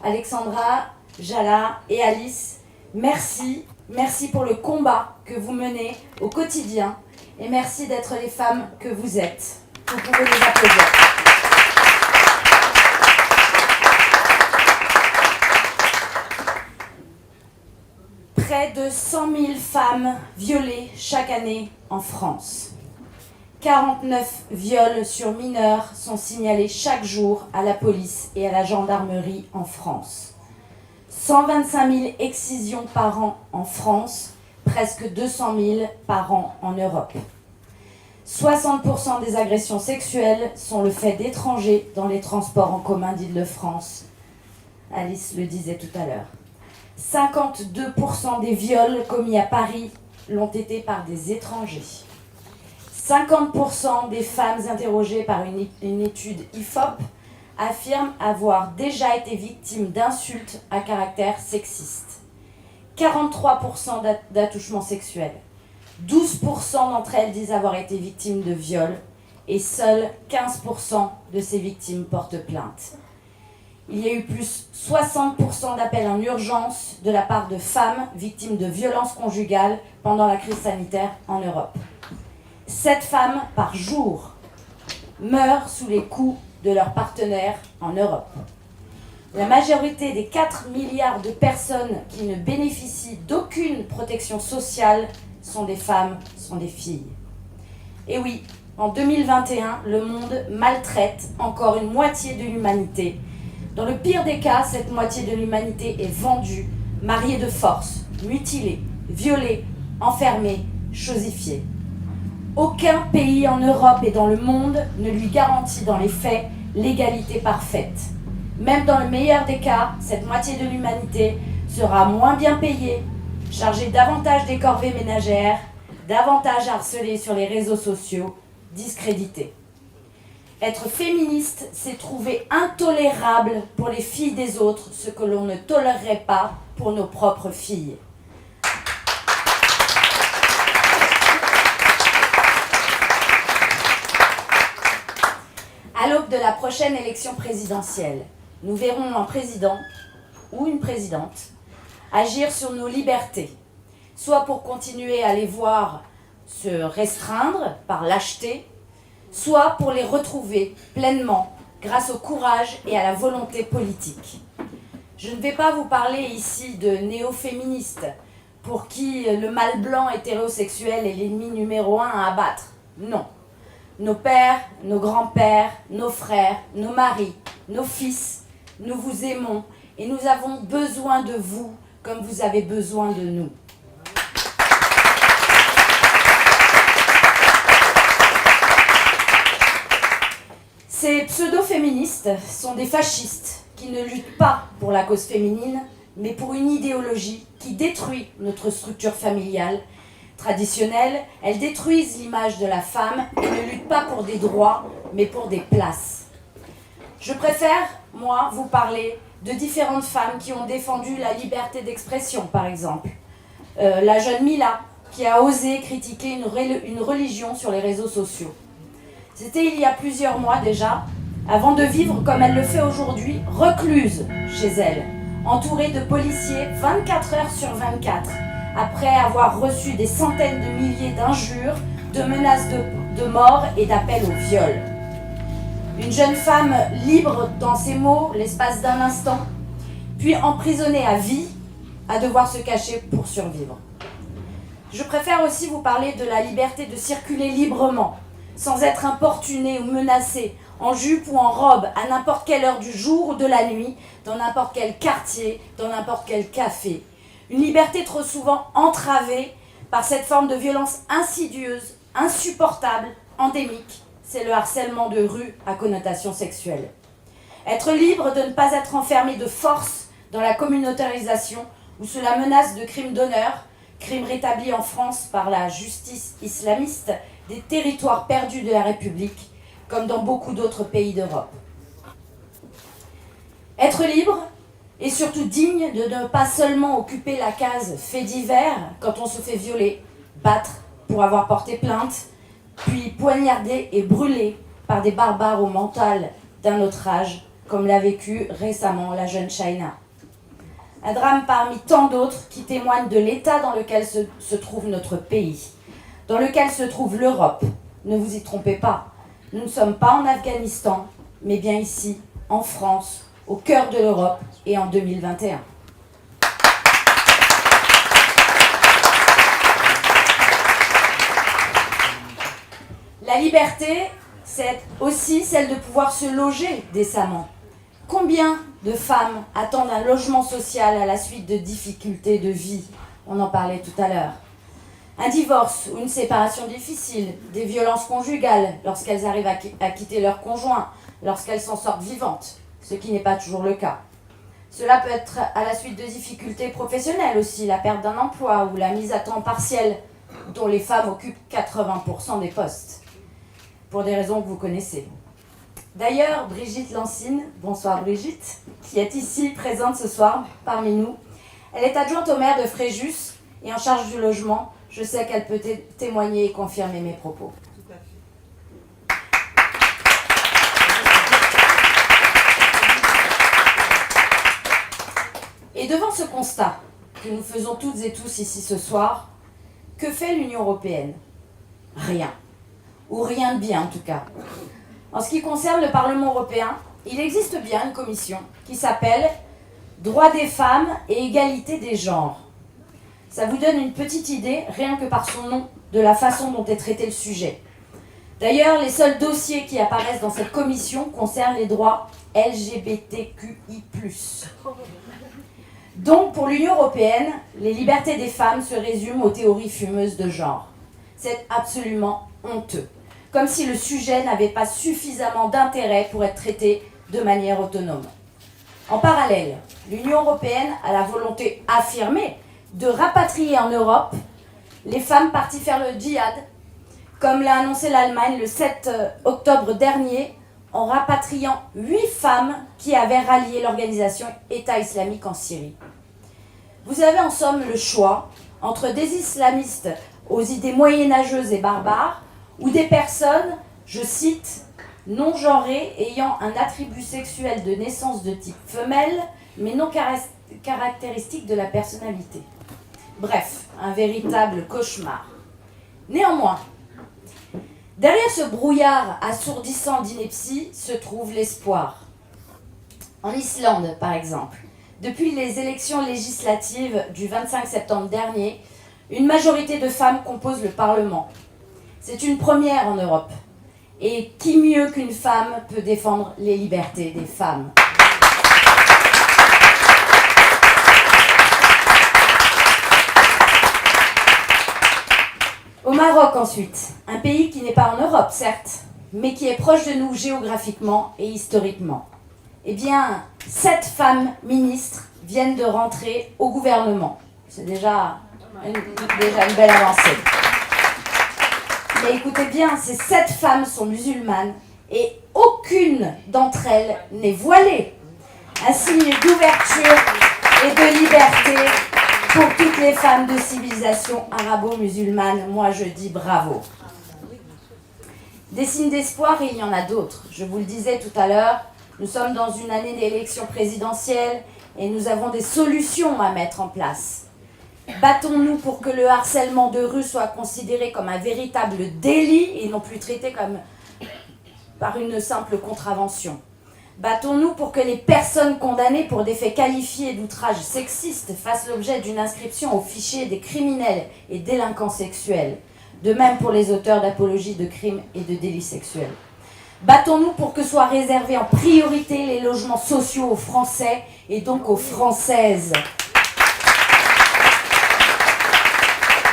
Alexandra, Jala et Alice, merci. Merci pour le combat que vous menez au quotidien et merci d'être les femmes que vous êtes. Vous pouvez les applaudir. Près de 100 000 femmes violées chaque année en France. 49 viols sur mineurs sont signalés chaque jour à la police et à la gendarmerie en France. 125 000 excisions par an en France, presque 200 000 par an en Europe. 60% des agressions sexuelles sont le fait d'étrangers dans les transports en commun d'Île-de-France. Alice le disait tout à l'heure. 52% des viols commis à Paris l'ont été par des étrangers. 50% des femmes interrogées par une étude IFOP affirment avoir déjà été victimes d'insultes à caractère sexiste. 43% d'attouchements sexuels. 12% d'entre elles disent avoir été victimes de viols et seuls 15% de ces victimes portent plainte. Il y a eu plus 60% d'appels en urgence de la part de femmes victimes de violences conjugales pendant la crise sanitaire en Europe. 7 femmes par jour meurent sous les coups de leurs partenaires en Europe. La majorité des 4 milliards de personnes qui ne bénéficient d'aucune protection sociale sont des femmes, sont des filles. Et oui, en 2021, le monde maltraite encore une moitié de l'humanité. Dans le pire des cas, cette moitié de l'humanité est vendue, mariée de force, mutilée, violée, enfermée, chosifiée. Aucun pays en Europe et dans le monde ne lui garantit dans les faits l'égalité parfaite. Même dans le meilleur des cas, cette moitié de l'humanité sera moins bien payée, chargée davantage des corvées ménagères, davantage harcelée sur les réseaux sociaux, discréditée. Être féministe, c'est trouver intolérable pour les filles des autres ce que l'on ne tolérerait pas pour nos propres filles. À l'aube de la prochaine élection présidentielle, nous verrons un président ou une présidente agir sur nos libertés, soit pour continuer à les voir se restreindre par lâcheté, soit pour les retrouver pleinement grâce au courage et à la volonté politique. Je ne vais pas vous parler ici de néo-féministes pour qui le mâle blanc hétérosexuel est l'ennemi numéro 1 à abattre. Non. Nos pères, nos grands-pères, nos frères, nos maris, nos fils, nous vous aimons et nous avons besoin de vous comme vous avez besoin de nous. Ces pseudo-féministes sont des fascistes qui ne luttent pas pour la cause féminine, mais pour une idéologie qui détruit notre structure familiale traditionnelle. Elles détruisent l'image de la femme et ne luttent pas pour des droits, mais pour des places. Je préfère, moi, vous parler de différentes femmes qui ont défendu la liberté d'expression, par exemple. La jeune Mila, qui a osé critiquer une religion sur les réseaux sociaux. C'était il y a plusieurs mois déjà, avant de vivre comme elle le fait aujourd'hui, recluse chez elle, entourée de policiers 24 heures sur 24, après avoir reçu des centaines de milliers d'injures, de menaces de mort et d'appels au viol. Une jeune femme libre dans ses mots l'espace d'un instant, puis emprisonnée à vie, à devoir se cacher pour survivre. Je préfère aussi vous parler de la liberté de circuler librement, sans être importunée ou menacée, en jupe ou en robe, à n'importe quelle heure du jour ou de la nuit, dans n'importe quel quartier, dans n'importe quel café. Une liberté trop souvent entravée par cette forme de violence insidieuse, insupportable, endémique. C'est le harcèlement de rue à connotation sexuelle. Être libre de ne pas être enfermé de force dans la communautarisation ou sous la menace de crimes d'honneur, crime rétabli en France par la justice islamiste, des territoires perdus de la République, comme dans beaucoup d'autres pays d'Europe. Être libre et surtout digne de ne pas seulement occuper la case fait divers quand on se fait violer, battre pour avoir porté plainte, puis poignarder et brûler par des barbares au mental d'un autre âge, comme l'a vécu récemment la jeune Shaina. Un drame parmi tant d'autres qui témoignent de l'état dans lequel se trouve notre pays, dans lequel se trouve l'Europe. Ne vous y trompez pas, nous ne sommes pas en Afghanistan, mais bien ici, en France, au cœur de l'Europe et en 2021. La liberté, c'est aussi celle de pouvoir se loger décemment. Combien de femmes attendent un logement social à la suite de difficultés de vie? On en parlait tout à l'heure. Un divorce ou une séparation difficile, des violences conjugales lorsqu'elles arrivent à quitter leur conjoint, lorsqu'elles s'en sortent vivantes, ce qui n'est pas toujours le cas. Cela peut être à la suite de difficultés professionnelles aussi, la perte d'un emploi ou la mise à temps partiel, dont les femmes occupent 80% des postes, pour des raisons que vous connaissez. D'ailleurs, Brigitte Lancine, bonsoir Brigitte, qui est ici présente ce soir parmi nous, elle est adjointe au maire de Fréjus et en charge du logement. Je sais qu'elle peut témoigner et confirmer mes propos. Tout à fait. Et devant ce constat que nous faisons toutes et tous ici ce soir, que fait l'Union européenne? Rien. Ou rien de bien en tout cas. En ce qui concerne le Parlement européen, il existe bien une commission qui s'appelle Droits des femmes et égalité des genres. Ça vous donne une petite idée, rien que par son nom, de la façon dont est traité le sujet. D'ailleurs, les seuls dossiers qui apparaissent dans cette commission concernent les droits LGBTQI+. Donc, pour l'Union européenne, les libertés des femmes se résument aux théories fumeuses de genre. C'est absolument honteux. Comme si le sujet n'avait pas suffisamment d'intérêt pour être traité de manière autonome. En parallèle, l'Union européenne a la volonté affirmée de rapatrier en Europe les femmes parties faire le djihad, comme l'a annoncé l'Allemagne le 7 octobre dernier, en rapatriant 8 femmes qui avaient rallié l'organisation État islamique en Syrie. Vous avez en somme le choix entre des islamistes aux idées moyenâgeuses et barbares, ou des personnes, je cite, non genrées ayant un attribut sexuel de naissance de type femelle, mais non caractéristique de la personnalité. Bref, un véritable cauchemar. Néanmoins, derrière ce brouillard assourdissant d'ineptie se trouve l'espoir. En Islande, par exemple, depuis les élections législatives du 25 septembre dernier, une majorité de femmes compose le Parlement. C'est une première en Europe. Et qui mieux qu'une femme peut défendre les libertés des femmes? Au Maroc ensuite, un pays qui n'est pas en Europe certes, mais qui est proche de nous géographiquement et historiquement. Eh bien, 7 femmes ministres viennent de rentrer au gouvernement. C'est déjà une belle avancée. Mais écoutez bien, ces 7 femmes sont musulmanes et aucune d'entre elles n'est voilée. Un signe d'ouverture et de liberté pour toutes les femmes de civilisation arabo-musulmane. Moi, je dis bravo. Des signes d'espoir, il y en a d'autres. Je vous le disais tout à l'heure, nous sommes dans une année d'élection présidentielle et nous avons des solutions à mettre en place. Battons-nous pour que le harcèlement de rue soit considéré comme un véritable délit et non plus traité comme par une simple contravention. Battons-nous pour que les personnes condamnées pour des faits qualifiés d'outrage sexiste fassent l'objet d'une inscription au fichier des criminels et délinquants sexuels. De même pour les auteurs d'apologie de crimes et de délits sexuels. Battons-nous pour que soient réservés en priorité les logements sociaux aux Français et donc aux Françaises.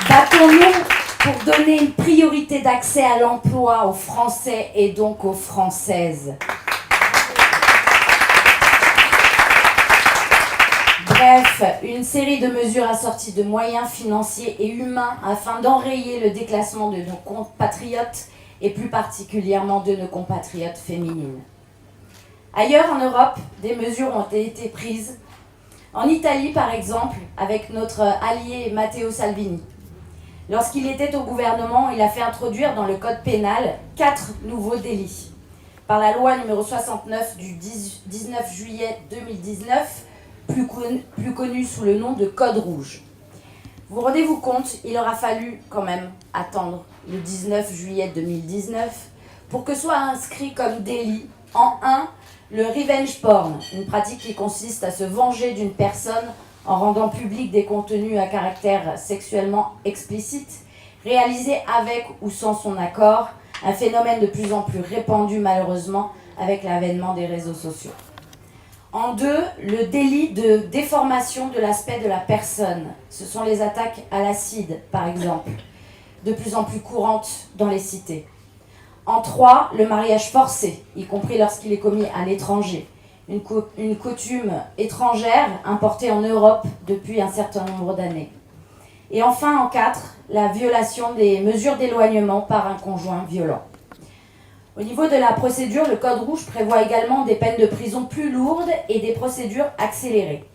Battons-nous pour donner une priorité d'accès à l'emploi aux Français et donc aux Françaises. Bref, Bref, une série de mesures assorties de moyens financiers et humains afin d'enrayer le déclassement de nos compatriotes et plus particulièrement de nos compatriotes féminines. Ailleurs en Europe, des mesures ont été prises. En Italie, par exemple, avec notre allié Matteo Salvini. Lorsqu'il était au gouvernement, il a fait introduire dans le code pénal 4 nouveaux délits. Par la loi numéro 69 du 19 juillet 2019, plus connue sous le nom de Code rouge. Vous rendez-vous compte, il aura fallu quand même attendre le 19 juillet 2019 pour que soit inscrit comme délit en 1 le revenge porn, une pratique qui consiste à se venger d'une personne en rendant public des contenus à caractère sexuellement explicite, réalisés avec ou sans son accord, un phénomène de plus en plus répandu malheureusement avec l'avènement des réseaux sociaux. En 2, le délit de déformation de l'aspect de la personne. Ce sont les attaques à l'acide, par exemple, de plus en plus courantes dans les cités. En 3, le mariage forcé, y compris lorsqu'il est commis à l'étranger. Une coutume étrangère importée en Europe depuis un certain nombre d'années. Et enfin, en 4, la violation des mesures d'éloignement par un conjoint violent. Au niveau de la procédure, le Code rouge prévoit également des peines de prison plus lourdes et des procédures accélérées.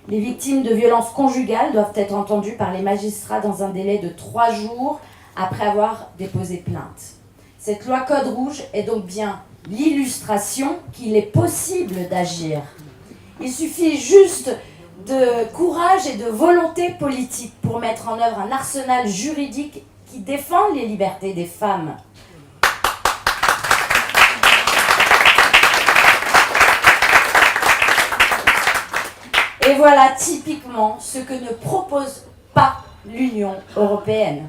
Les victimes de violences conjugales doivent être entendues par les magistrats dans un délai de 3 jours après avoir déposé plainte. Cette loi Code rouge est donc bien l'illustration qu'il est possible d'agir. Il suffit juste de courage et de volonté politique pour mettre en œuvre un arsenal juridique qui défend les libertés des femmes. Et voilà typiquement ce que ne propose pas l'Union européenne.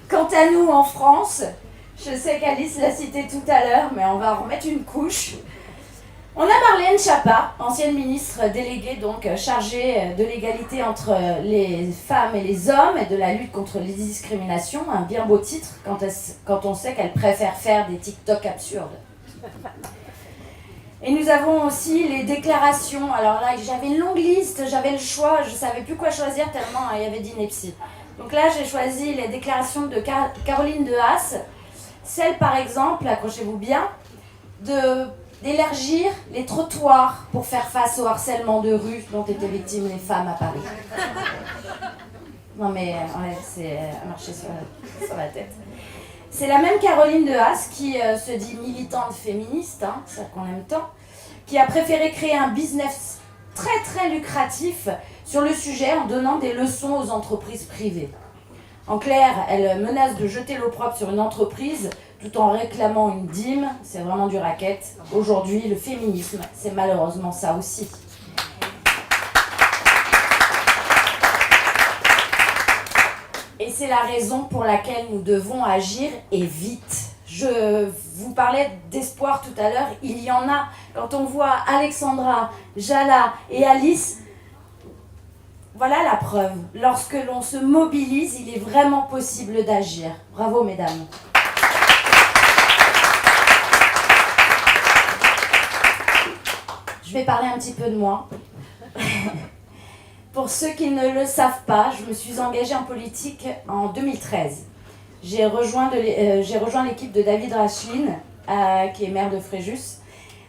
Quant à nous en France, je sais qu'Alice l'a cité tout à l'heure, mais on va en remettre une couche. On a Marlène Schiappa, ancienne ministre déléguée donc chargée de l'égalité entre les femmes et les hommes et de la lutte contre les discriminations, un bien beau titre quand on sait qu'elle préfère faire des TikTok absurdes. Et nous avons aussi les déclarations. Alors là, j'avais une longue liste, j'avais le choix, je ne savais plus quoi choisir tellement il y avait d'ineptie. Donc là, j'ai choisi les déclarations de Caroline de Haas. Celle, par exemple, accrochez-vous bien, d'élargir les trottoirs pour faire face au harcèlement de rue dont étaient victimes les femmes à Paris. Non mais, ouais, c'est à marcher sur la tête. C'est la même Caroline de Haas qui se dit militante féministe, ça qu'on aime tant, qui a préféré créer un business très très lucratif sur le sujet en donnant des leçons aux entreprises privées. En clair, elle menace de jeter l'opprobre sur une entreprise tout en réclamant une dîme, c'est vraiment du racket. Aujourd'hui, le féminisme, c'est malheureusement ça aussi. Et c'est la raison pour laquelle nous devons agir et vite. Je vous parlais d'espoir tout à l'heure, il y en a. Quand on voit Alexandra, Jala et Alice, voilà la preuve. Lorsque l'on se mobilise, il est vraiment possible d'agir. Bravo mesdames. Je vais parler un petit peu de moi. Pour ceux qui ne le savent pas, je me suis engagée en politique en 2013. J'ai rejoint l'équipe de David Rachlin, qui est maire de Fréjus,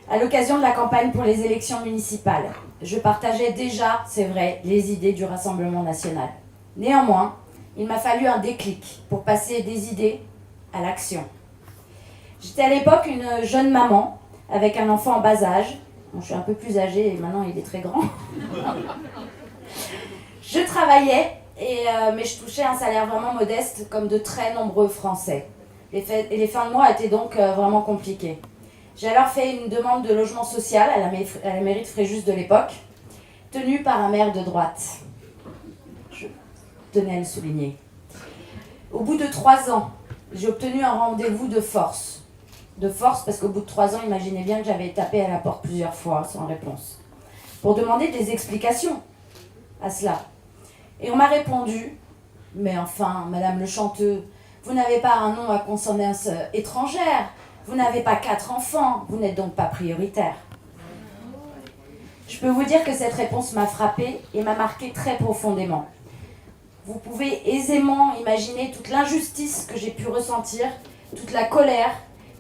à l'occasion de la campagne pour les élections municipales. Je partageais déjà, c'est vrai, les idées du Rassemblement national. Néanmoins, il m'a fallu un déclic pour passer des idées à l'action. J'étais à l'époque une jeune maman avec un enfant en bas âge. Bon, je suis un peu plus âgée et maintenant il est très grand. Je travaillais, mais je touchais un salaire vraiment modeste, comme de très nombreux Français. Les fins de mois étaient donc vraiment compliquées. J'ai alors fait une demande de logement social à la mairie de Fréjus de l'époque, tenue par un maire de droite. Je tenais à le souligner. Au bout de 3 ans, j'ai obtenu un rendez-vous de force. De force parce qu'au bout de 3 ans, imaginez bien que j'avais tapé à la porte plusieurs fois sans réponse. Pour demander des explications à cela. Et on m'a répondu, mais enfin, Madame le Chanteux, vous n'avez pas un nom à consonance étrangère. Vous n'avez pas 4 enfants, vous n'êtes donc pas prioritaire. Je peux vous dire que cette réponse m'a frappée et m'a marquée très profondément. Vous pouvez aisément imaginer toute l'injustice que j'ai pu ressentir, toute la colère,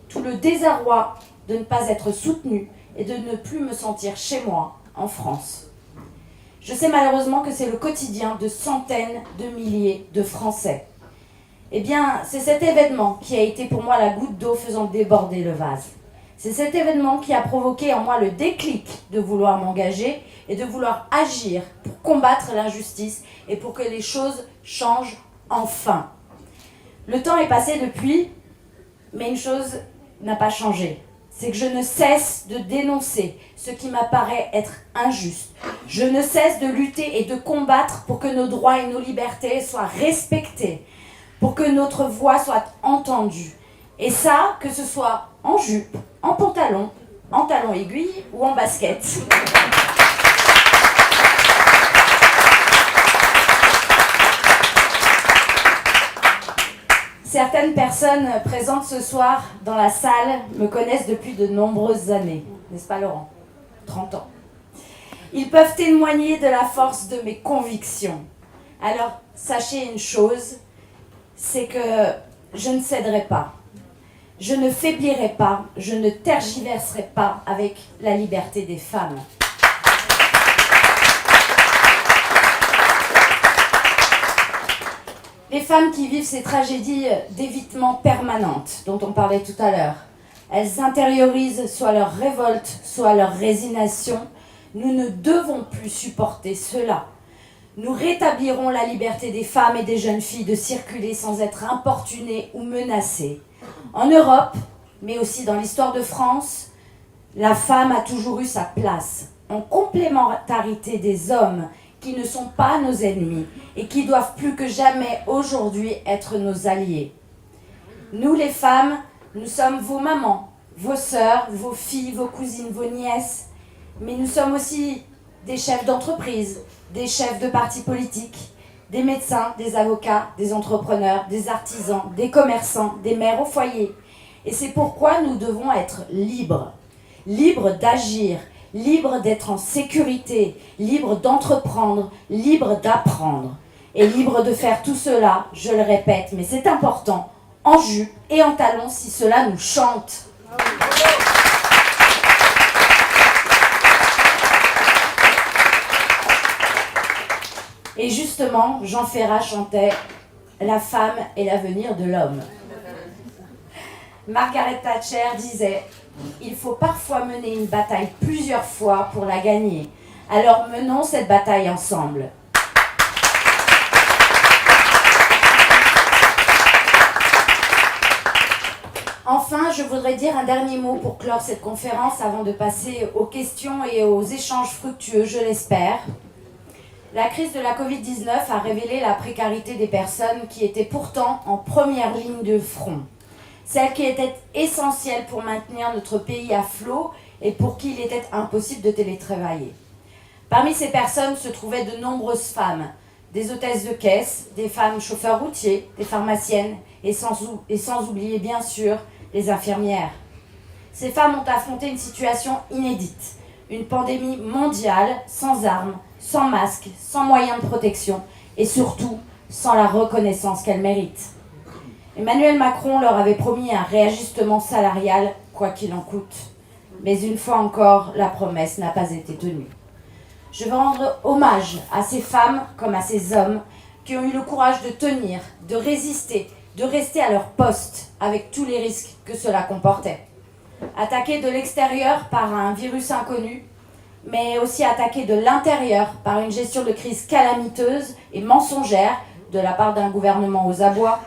tout le désarroi de ne pas être soutenue et de ne plus me sentir chez moi, en France. Je sais malheureusement que c'est le quotidien de centaines de milliers de Français. Eh bien, c'est cet événement qui a été pour moi la goutte d'eau faisant déborder le vase. C'est cet événement qui a provoqué en moi le déclic de vouloir m'engager et de vouloir agir pour combattre l'injustice et pour que les choses changent enfin. Le temps est passé depuis, mais une chose n'a pas changé. C'est que je ne cesse de dénoncer ce qui m'apparaît être injuste. Je ne cesse de lutter et de combattre pour que nos droits et nos libertés soient respectés, pour que notre voix soit entendue. Et ça, que ce soit en jupe, en pantalon, en talons aiguilles ou en basket. Certaines personnes présentes ce soir dans la salle me connaissent depuis de nombreuses années, n'est-ce pas Laurent ? 30 ans. Ils peuvent témoigner de la force de mes convictions. Alors, sachez une chose, c'est que je ne céderai pas. Je ne faiblirai pas, je ne tergiverserai pas avec la liberté des femmes. Les femmes qui vivent ces tragédies d'évitement permanentes dont on parlait tout à l'heure, elles intériorisent soit leur révolte, soit leur résignation. Nous ne devons plus supporter cela. Nous rétablirons la liberté des femmes et des jeunes filles de circuler sans être importunées ou menacées. En Europe, mais aussi dans l'histoire de France, la femme a toujours eu sa place, en complémentarité des hommes qui ne sont pas nos ennemis et qui doivent plus que jamais aujourd'hui être nos alliés. Nous les femmes, nous sommes vos mamans, vos sœurs, vos filles, vos cousines, vos nièces, mais nous sommes aussi des chefs d'entreprise, des chefs de partis politiques, des médecins, des avocats, des entrepreneurs, des artisans, des commerçants, des mères au foyer. Et c'est pourquoi nous devons être libres. Libres d'agir, libres d'être en sécurité, libres d'entreprendre, libres d'apprendre. Et libres de faire tout cela, je le répète, mais c'est important, en jupe et en talons si cela nous chante. Et justement, Jean Ferrat chantait « La femme est l'avenir de l'homme ». Margaret Thatcher disait « Il faut parfois mener une bataille plusieurs fois pour la gagner. Alors menons cette bataille ensemble. » Enfin, je voudrais dire un dernier mot pour clore cette conférence avant de passer aux questions et aux échanges fructueux, je l'espère. La crise de la Covid-19 a révélé la précarité des personnes qui étaient pourtant en première ligne de front. Celles qui étaient essentielles pour maintenir notre pays à flot et pour qui il était impossible de télétravailler. Parmi ces personnes se trouvaient de nombreuses femmes, des hôtesses de caisse, des femmes chauffeurs routiers, des pharmaciennes et sans oublier bien sûr les infirmières. Ces femmes ont affronté une situation inédite, une pandémie mondiale sans armes, sans masques, sans moyens de protection et surtout sans la reconnaissance qu'elles méritent. Emmanuel Macron leur avait promis un réajustement salarial, quoi qu'il en coûte. Mais une fois encore, la promesse n'a pas été tenue. Je veux rendre hommage à ces femmes comme à ces hommes qui ont eu le courage de tenir, de résister, de rester à leur poste avec tous les risques que cela comportait. Attaqués de l'extérieur par un virus inconnu, mais aussi attaqués de l'intérieur par une gestion de crise calamiteuse et mensongère de la part d'un gouvernement aux abois,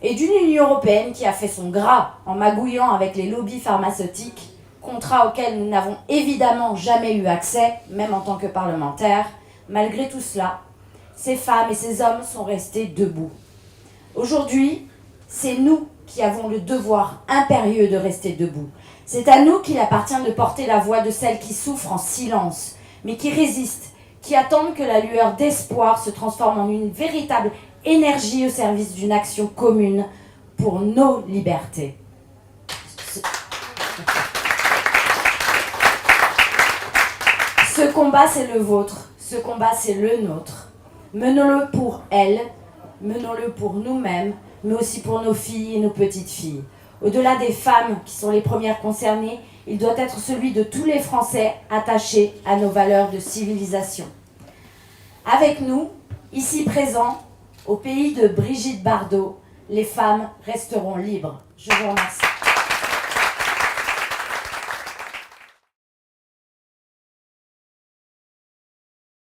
et d'une Union européenne qui a fait son gras en magouillant avec les lobbies pharmaceutiques, contrat auquel nous n'avons évidemment jamais eu accès, même en tant que parlementaires. Malgré tout cela, ces femmes et ces hommes sont restés debout. Aujourd'hui, c'est nous qui avons le devoir impérieux de rester debout. C'est à nous qu'il appartient de porter la voix de celles qui souffrent en silence, mais qui résistent, qui attendent que la lueur d'espoir se transforme en une véritable énergie au service d'une action commune pour nos libertés. Ce combat, c'est le vôtre. Ce combat, c'est le nôtre. Menons-le pour elles, menons-le pour nous-mêmes, mais aussi pour nos filles et nos petites filles. Au-delà des femmes qui sont les premières concernées, il doit être celui de tous les Français attachés à nos valeurs de civilisation. Avec nous, ici présents, au pays de Brigitte Bardot, les femmes resteront libres. Je vous remercie.